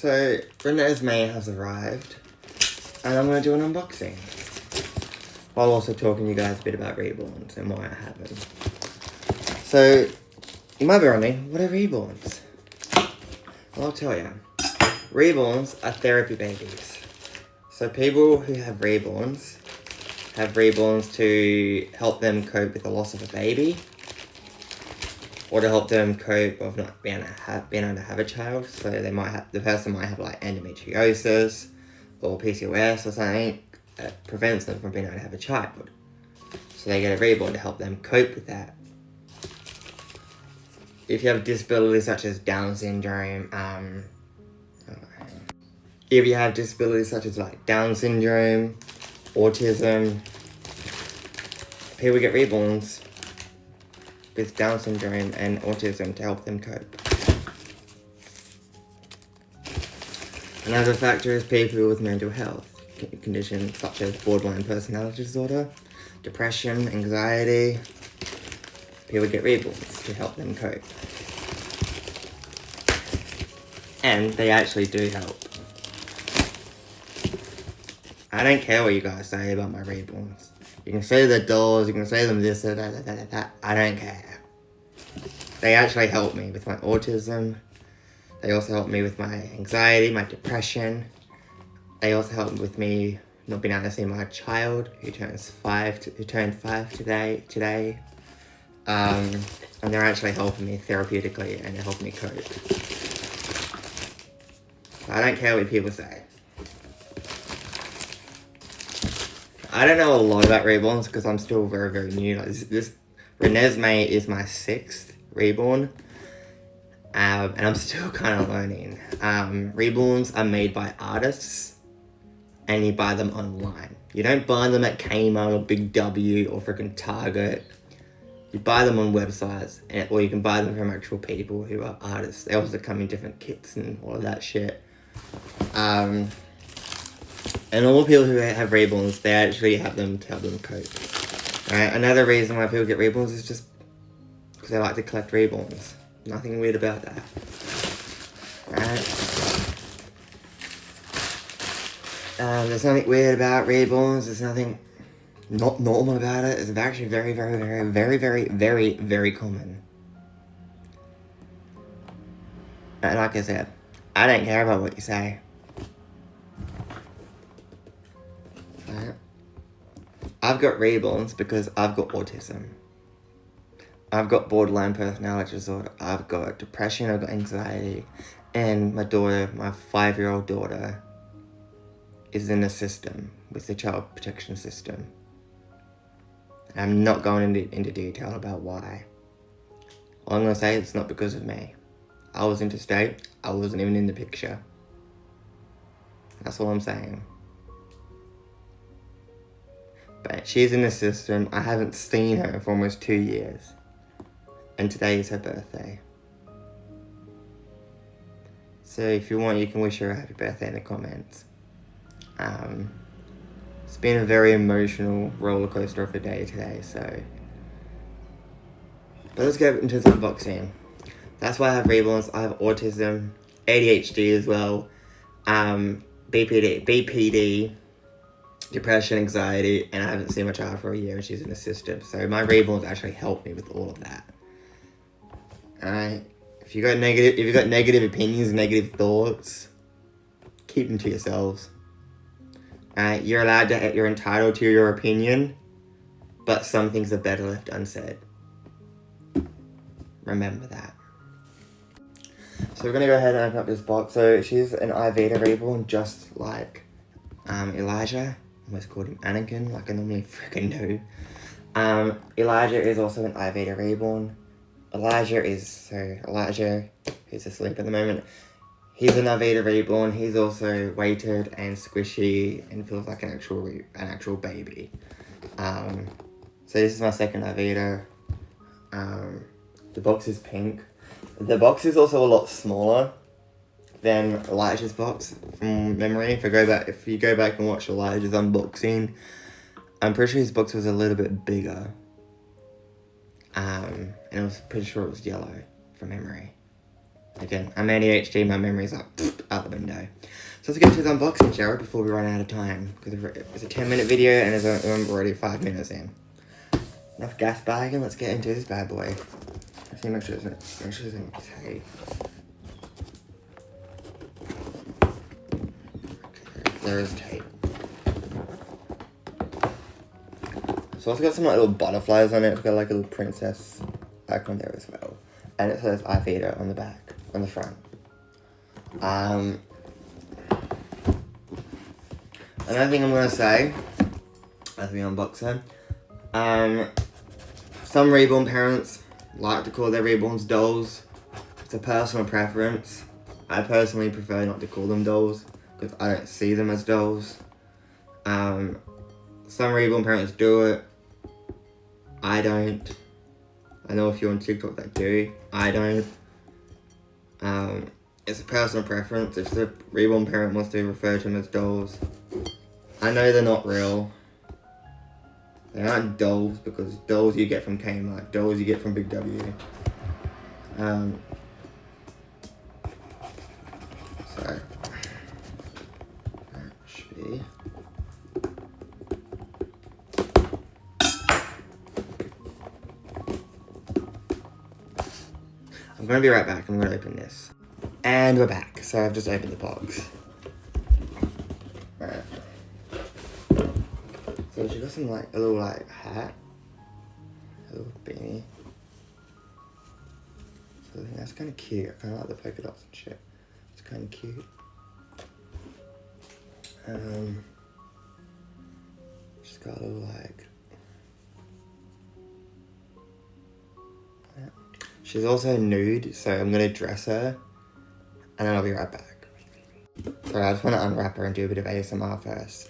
So, Renesmee has arrived, and I'm going to do an unboxing. While also talking to you guys a bit about Reborns and why I have them. So, you might be wondering, what are Reborns? Well, I'll tell you. Reborns are therapy babies. So people who have Reborns to help them cope with the loss of a baby, or to help them cope of not being able to have a child. So the person might have like endometriosis or PCOS or something that prevents them from being able to have a child. So they get a Reborn to help them cope with that. If you have disabilities such as Down syndrome, if you have disabilities such as like Down syndrome, autism, people get Reborns with Down syndrome and autism to help them cope. Another factor is people with mental health conditions such as borderline personality disorder, depression, anxiety. People get Reborns to help them cope. And they actually do help. I don't care what you guys say about my Reborns. You can say they're dolls, you can say them this, that. I don't care. They actually help me with my autism. They also help me with my anxiety, my depression. They also help with me not being able to see my child who turned 5 today. And they're actually helping me therapeutically and they're helping me cope. I don't care what people say. I don't know a lot about Reborns because I'm still very, very new. Like this Renesmee is my 6th Reborn. And I'm still kind of learning. Reborns are made by artists. And you buy them online. You don't buy them at Kmart or Big W or freaking Target. You buy them on websites, or you can buy them from actual people who are artists. They also come in different kits and all of that shit. And all the people who have Reborns, they actually have them to help them cope. Right? Another reason why people get Reborns is just because they like to collect Reborns. Nothing weird about that. Right? There's nothing weird about Reborns. There's nothing not normal about it. It's actually very, very, very, very, very, very, very common. And like I said, I don't care about what you say. Right? I've got Reborns because I've got autism. I've got borderline personality disorder. I've got depression. I've got anxiety. And my daughter, my 5-year-old daughter, is in the system with the child protection system. I'm not going into detail about why. All I'm going to say is it's not because of me. I was interstate. I wasn't even in the picture. That's all I'm saying. But she's in the system. I haven't seen her for almost 2 years. And today is her birthday. So if you want, you can wish her a happy birthday in the comments. It's been a very emotional roller coaster of a day today, so. But let's get into this unboxing. That's why I have Reborns. I have autism, ADHD as well, BPD, depression, anxiety, and I haven't seen my child for a year and she's in the system. So my Reborns actually help me with all of that. Alright? If you got negative opinions, negative thoughts, keep them to yourselves. You're entitled to your opinion, but some things are better left unsaid. Remember that. So we're going to go ahead and open up this box. So she's an Ivita Reborn, just like Elyjah. I almost called him Anakin, like I normally freaking do. Elyjah is also an Ivita Reborn. Elyjah, who's asleep at the moment, he's an Ivita Reborn. He's also weighted and squishy and feels like an actual baby. So this is my second Ivita. The box is pink. The box is also a lot smaller than Elyjah's box from memory. If you go back and watch Elyjah's unboxing, I'm pretty sure his box was a little bit bigger. And I was pretty sure it was yellow from memory. Again, I'm ADHD, my memory's like, out the window. So let's get to this unboxing, shall we, before we run out of time. Because it's a 10-minute video and we're already 5 minutes in. Enough gas bagging, let's get into this bad boy. Actually, make sure there's any tape. Okay, there is tape. So it's got some like little butterflies on it. It's got like a little princess icon there as well. And it says Ivita on the back, on the front. Another thing I'm going to say, as we unbox them, some reborn parents like to call their reborns dolls. It's a personal preference. I personally prefer not to call them dolls, because I don't see them as dolls. Some reborn parents do it. I don't. I know a few on TikTok that do. I don't. It's a personal preference. If the reborn parent wants to refer to them as dolls, I know they're not real. They aren't dolls, because dolls you get from Kmart, dolls you get from Big W. So that should be. I'm gonna be right back. I'm gonna open this. And we're back. So I've just opened the box. Alright. So she got some like a little like hat. A little beanie. So I think that's kinda cute. I kinda like the polka dots and shit. It's kinda cute. She's got a little like. Yeah. She's also nude, so I'm gonna dress her. And then I'll be right back. So I just want to unwrap her and do a bit of ASMR first.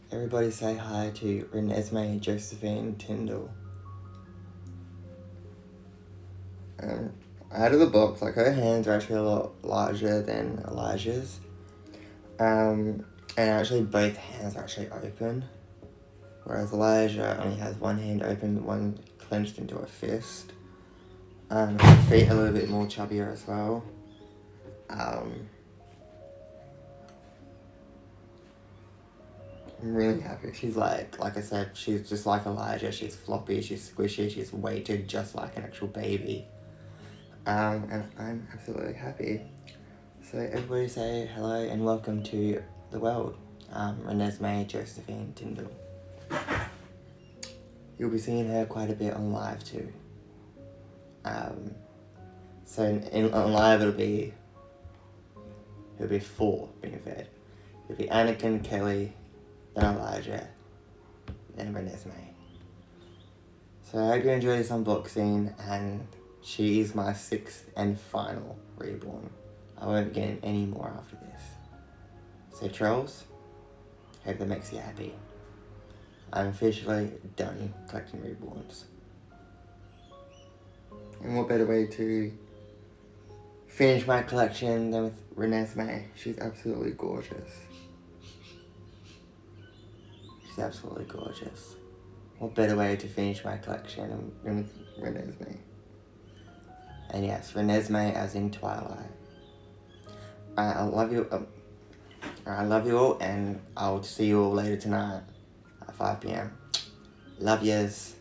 Everybody say hi to Renesmee Josephine Tindall. Out of the box, like her hands are actually a lot larger than Elijah's. And actually both hands are actually open. Whereas Elyjah only has one hand open, one clenched into a fist. Her feet are a little bit more chubbier as well. I'm really happy. She's like I said, she's just like Elyjah. She's floppy, she's squishy, she's weighted just like an actual baby. And I'm absolutely happy. So everybody say hello and welcome to the world. Renesmee Josephine Tindall. You'll be seeing her quite a bit on live too. So on live it'll be 4 being fed. It'll be Anakin, Kellie, then Elyjah, then Renesmee. So I hope you enjoy this unboxing, and she is my 6th and final reborn. I won't be getting any more after this. So trolls, hope that makes you happy. I'm officially done collecting reborns. And what better way to finish my collection than with Renesmee? She's absolutely gorgeous. She's absolutely gorgeous. What better way to finish my collection than with Renesmee? And yes, Renesmee as in Twilight. I love you. I love you all, and I'll see you all later tonight at 5 PM. Love yous.